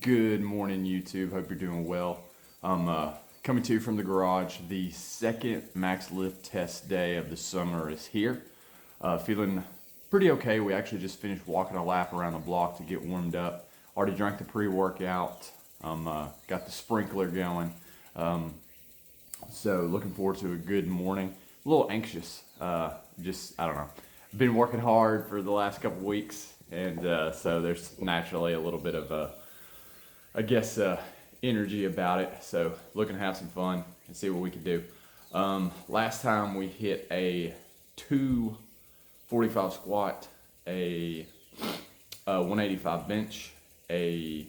Good morning, YouTube. Hope you're doing well. I'm coming to you from the garage. The second max lift test day of the summer is here. Feeling pretty okay. We actually just finished walking a lap around the block to get warmed up. Already drank the pre-workout. Got the sprinkler going. So looking forward to a good morning. A little anxious. I don't know. Been working hard for the last couple weeks, and so there's naturally a little bit of energy about it. So looking to have some fun and see what we can do. Last time we hit a 245 squat, a 185 bench, a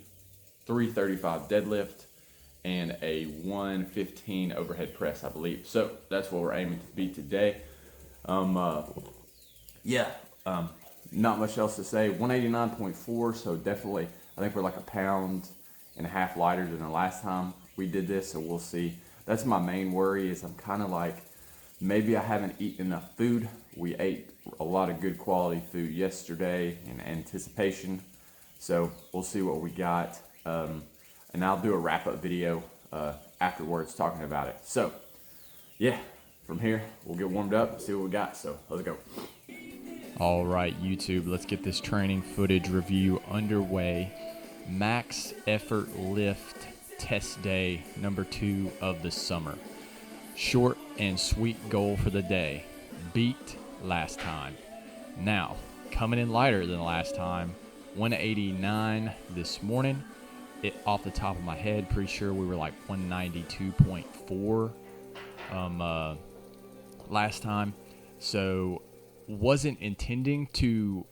335 deadlift, and a 115 overhead press, I believe. So that's what we're aiming to be today. Not much else to say. 189.4, so definitely, I think we're like a pound and a half lighter than the last time we did this, so we'll see. That's my main worry, is I'm kind of like, maybe I haven't eaten enough food. We ate a lot of good quality food yesterday in anticipation, so we'll see what we got. And I'll do a wrap-up video afterwards talking about it. So, yeah, from here, we'll get warmed up and see what we got, so let's go. All right, YouTube, let's get this training footage review underway. Max effort lift test day number 2 of the summer. Short and sweet goal for the day: beat last time. Now, coming in lighter than last time, 189 this morning. It off the top of my head, pretty sure we were like 192.4 last time. So wasn't intending to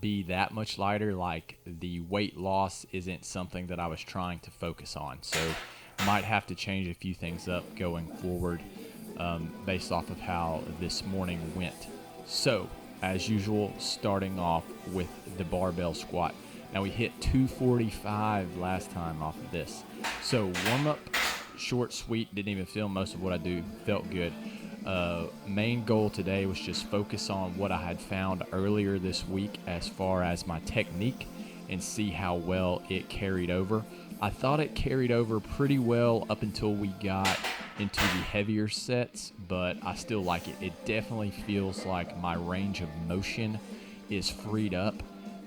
be that much lighter. Like, the weight loss isn't something that I was trying to focus on, so might have to change a few things up going forward based off of how this morning went. So as usual, starting off with the barbell squat. Now, we hit 245 last time off of this, so warm up, short, sweet, didn't even feel most of what I do, felt good. Main goal today was just focus on what I had found earlier this week as far as my technique and see how well it carried over. I thought it carried over pretty well up until we got into the heavier sets, but I still like it. It definitely feels like my range of motion is freed up,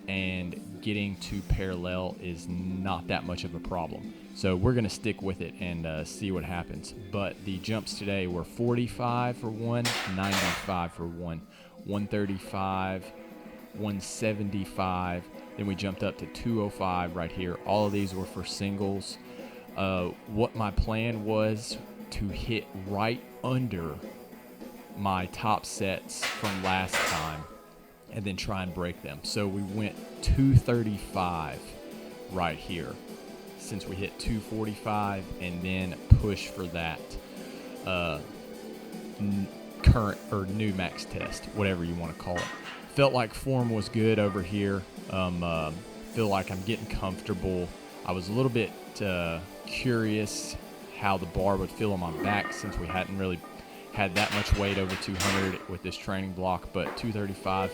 and getting to parallel is not that much of a problem. So we're going to stick with it and see what happens. But the jumps today were 45 for 1, 95 for 1, 135, 175. Then we jumped up to 205 right here. All of these were for singles. What my plan was to hit right under my top sets from last time and then try and break them. So we went 235 right here, since we hit 245, and then push for that current or new max test, whatever you want to call it. Felt like form was good over here. Feel like I'm getting comfortable. I was a little bit curious how the bar would feel on my back, since we hadn't really had that much weight over 200 with this training block, but 235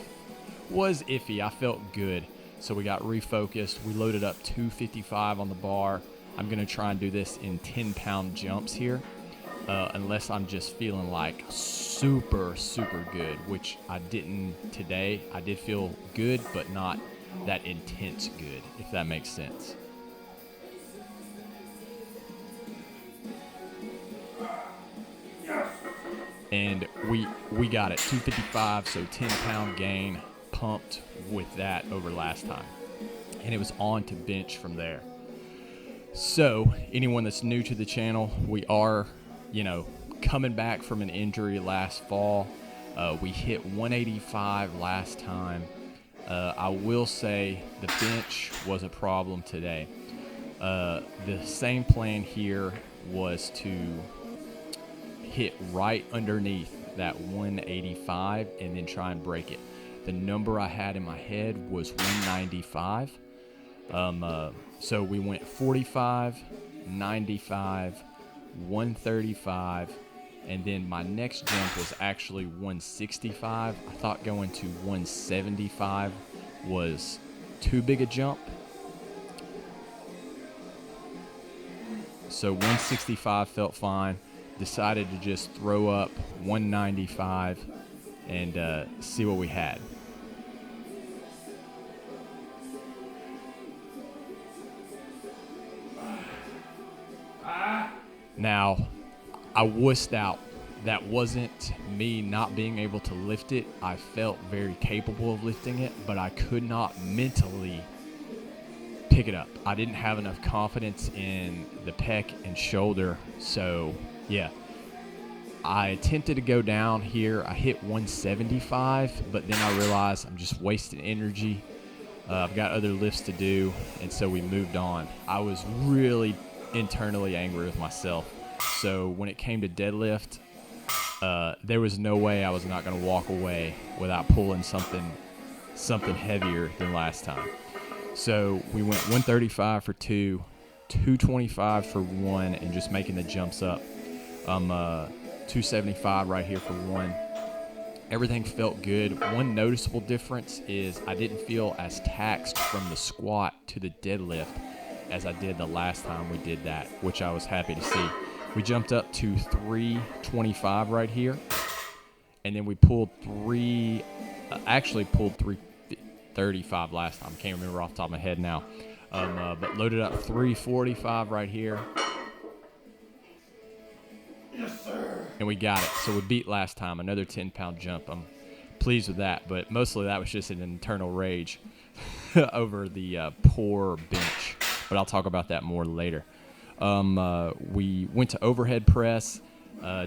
was iffy. I felt good. So we got refocused. We loaded up 255 on the bar. I'm going to try and do this in 10-pound jumps here, unless I'm just feeling like super, super good, which I didn't today. I did feel good, but not that intense good, if that makes sense. And we got it, 255, so 10-pound gain. Pumped with that over last time, and it was on to bench from there. So anyone that's new to the channel, we are coming back from an injury last fall. We hit 185 last time. I will say the bench was a problem today. The same plan here was to hit right underneath that 185 and then try and break it. The number I had in my head was 195. So we went 45, 95, 135, and then my next jump was actually 165. I thought going to 175 was too big a jump. So 165 felt fine. Decided to just throw up 195 and see what we had. Now, I wussed out. That wasn't me not being able to lift it. I felt very capable of lifting it, but I could not mentally pick it up. I didn't have enough confidence in the pec and shoulder. So, yeah. I attempted to go down here. I hit 175, but then I realized I'm just wasting energy. I've got other lifts to do, and so we moved on. I was really internally angry with myself. So when it came to deadlift, there was no way I was not going to walk away without pulling something heavier than last time. So we went 135 for 2, 225 for 1, and just making the jumps up. 275 right here for 1. Everything felt good. One noticeable difference is I didn't feel as taxed from the squat to the deadlift as I did the last time we did that, which I was happy to see. We jumped up to 325 right here, and then we pulled 335 last time. I can't remember off the top of my head now. But loaded up 345 right here. Yes, sir. And we got it. So we beat last time, another 10-pound jump. I'm pleased with that, but mostly that was just an internal rage over the poor bench. But I'll talk about that more later. We went to overhead press.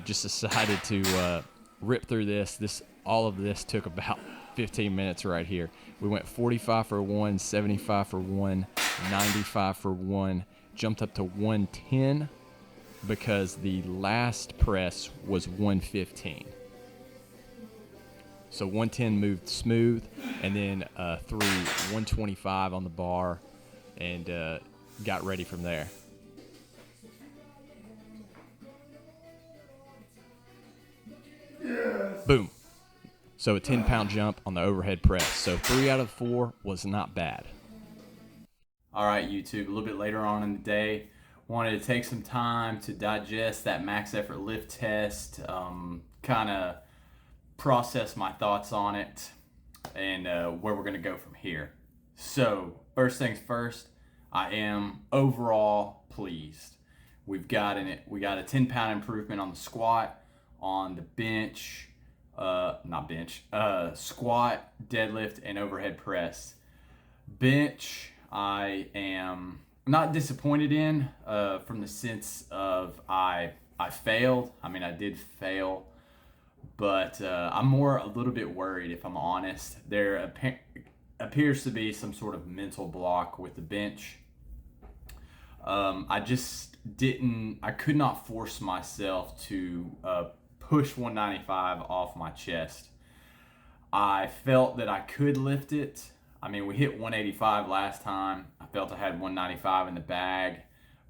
Just decided to rip through this. All of this took about 15 minutes right here. We went 45 for 1, 75 for 1, 95 for 1, jumped up to 110 because the last press was 115. So 110 moved smooth, and then threw 125 on the bar and got ready from there. Yes. Boom. So a 10-pound jump on the overhead press. So 3 out of 4 was not bad. All right, YouTube, a little bit later on in the day, wanted to take some time to digest that max effort lift test, kind of process my thoughts on it, and where we're going to go from here. So first things first, I am overall pleased. We got a 10-pound improvement on the squat, on the bench, squat, deadlift, and overhead press. Bench, I am not disappointed in, from the sense of I failed. I mean, I did fail, but I'm a little bit worried, if I'm honest. There appears to be some sort of mental block with the bench. I could not force myself to push 195 off my chest. I felt that I could lift it. I mean, we hit 185 last time. I felt I had 195 in the bag,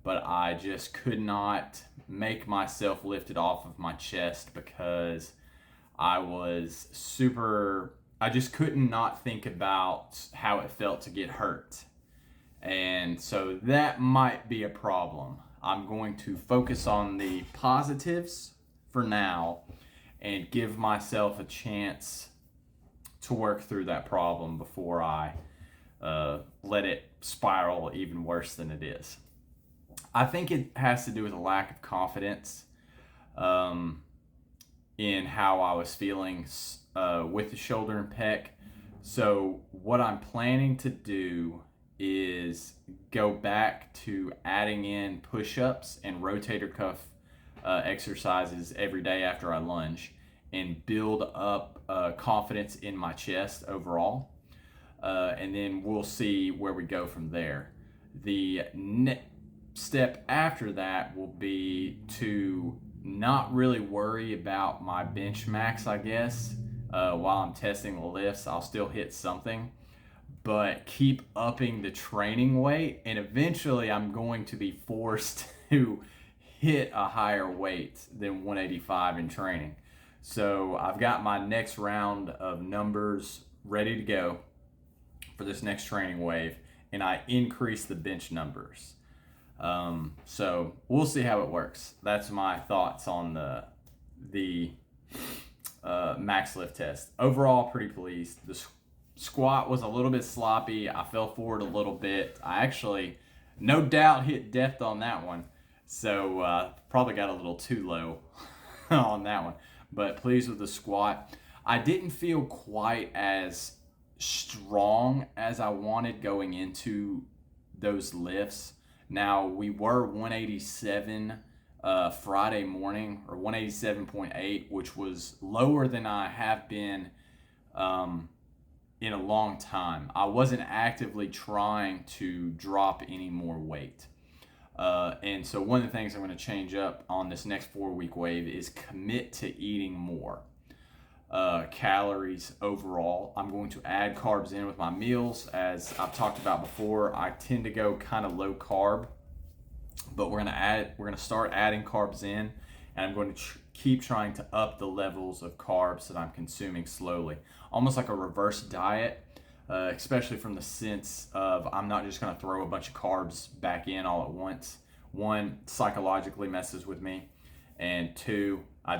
but I just could not make myself lift it off of my chest because I just couldn't not think about how it felt to get hurt. And so that might be a problem. I'm going to focus on the positives for now and give myself a chance to work through that problem before I let it spiral even worse than it is. I think it has to do with a lack of confidence in how I was feeling with the shoulder and pec. So what I'm planning to do is go back to adding in push-ups and rotator cuff exercises every day after I lunge and build up confidence in my chest overall. And then we'll see where we go from there. The next step after that will be to not really worry about my bench max, I guess. While I'm testing the lifts, I'll still hit something, but keep upping the training weight, and eventually I'm going to be forced to hit a higher weight than 185 in training. So I've got my next round of numbers ready to go for this next training wave, and I increase the bench numbers. So we'll see how it works. That's my thoughts on the max lift test. Overall, pretty pleased. The squat was a little bit sloppy. I fell forward a little bit. I actually, no doubt, hit depth on that one. So probably got a little too low on that one. But pleased with the squat. I didn't feel quite as strong as I wanted going into those lifts. Now, we were 187 Friday morning, or 187.8, which was lower than I have been in a long time. I wasn't actively trying to drop any more weight. And so one of the things I'm going to change up on this next 4-week wave is commit to eating more calories overall. I'm going to add carbs in with my meals. As I've talked about before, I tend to go kind of low carb, but we're going to start adding carbs in, and I'm going to keep trying to up the levels of carbs that I'm consuming slowly, almost like a reverse diet, especially from the sense of I'm not just going to throw a bunch of carbs back in all at once. One, psychologically messes with me, and two, I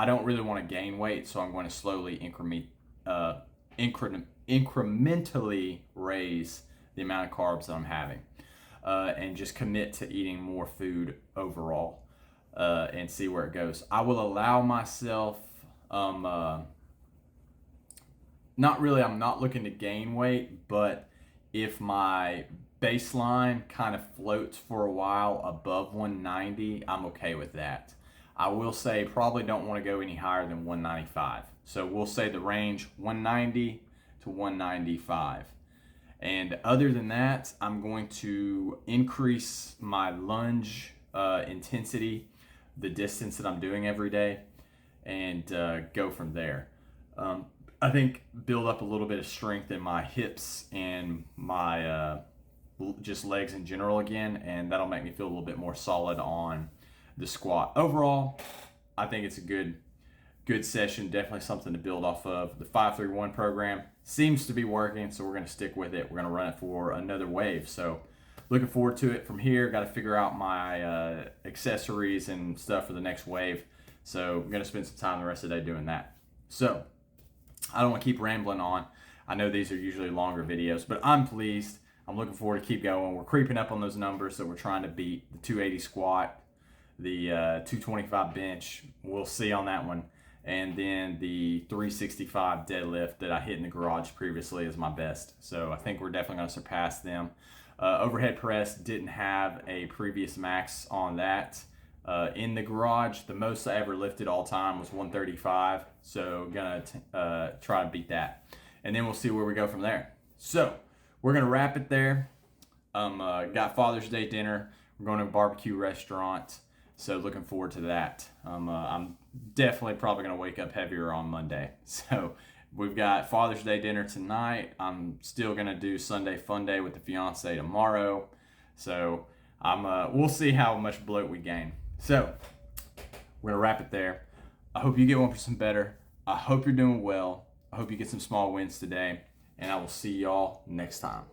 don't really want to gain weight, so I'm going to slowly incrementally raise the amount of carbs that I'm having, and just commit to eating more food overall, and see where it goes. I will allow myself, I'm not looking to gain weight, but if my baseline kind of floats for a while above 190, I'm okay with that. I will say probably don't want to go any higher than 195. So we'll say the range 190 to 195. And other than that, I'm going to increase my lunge intensity, the distance that I'm doing every day, and go from there. I think build up a little bit of strength in my hips and my just legs in general again, and that'll make me feel a little bit more solid on the squat. Overall, I think it's a good session, definitely something to build off of. The 5-3-1 program seems to be working, so we're going to stick with it. We're going to run it for another wave. So looking forward to it from here. Got to figure out my accessories and stuff for the next wave. So I'm going to spend some time the rest of the day doing that. So I don't want to keep rambling on. I know these are usually longer videos, but I'm pleased. I'm looking forward to keep going. We're creeping up on those numbers, so we're trying to beat the 280 squat, the 225 bench. We'll see on that one. And then the 365 deadlift that I hit in the garage previously is my best. So I think we're definitely going to surpass them. Overhead press, didn't have a previous max on that. In the garage, the most I ever lifted all time was 135. So gonna try to beat that. And then we'll see where we go from there. So we're gonna wrap it there. Got Father's Day dinner. We're going to a barbecue restaurant. So looking forward to that. I'm definitely probably going to wake up heavier on Monday. So we've got Father's Day dinner tonight. I'm still going to do Sunday Fun Day with the fiance tomorrow. So we'll see how much bloat we gain. So we're going to wrap it there. I hope you get 1% better. I hope you're doing well. I hope you get some small wins today. And I will see y'all next time.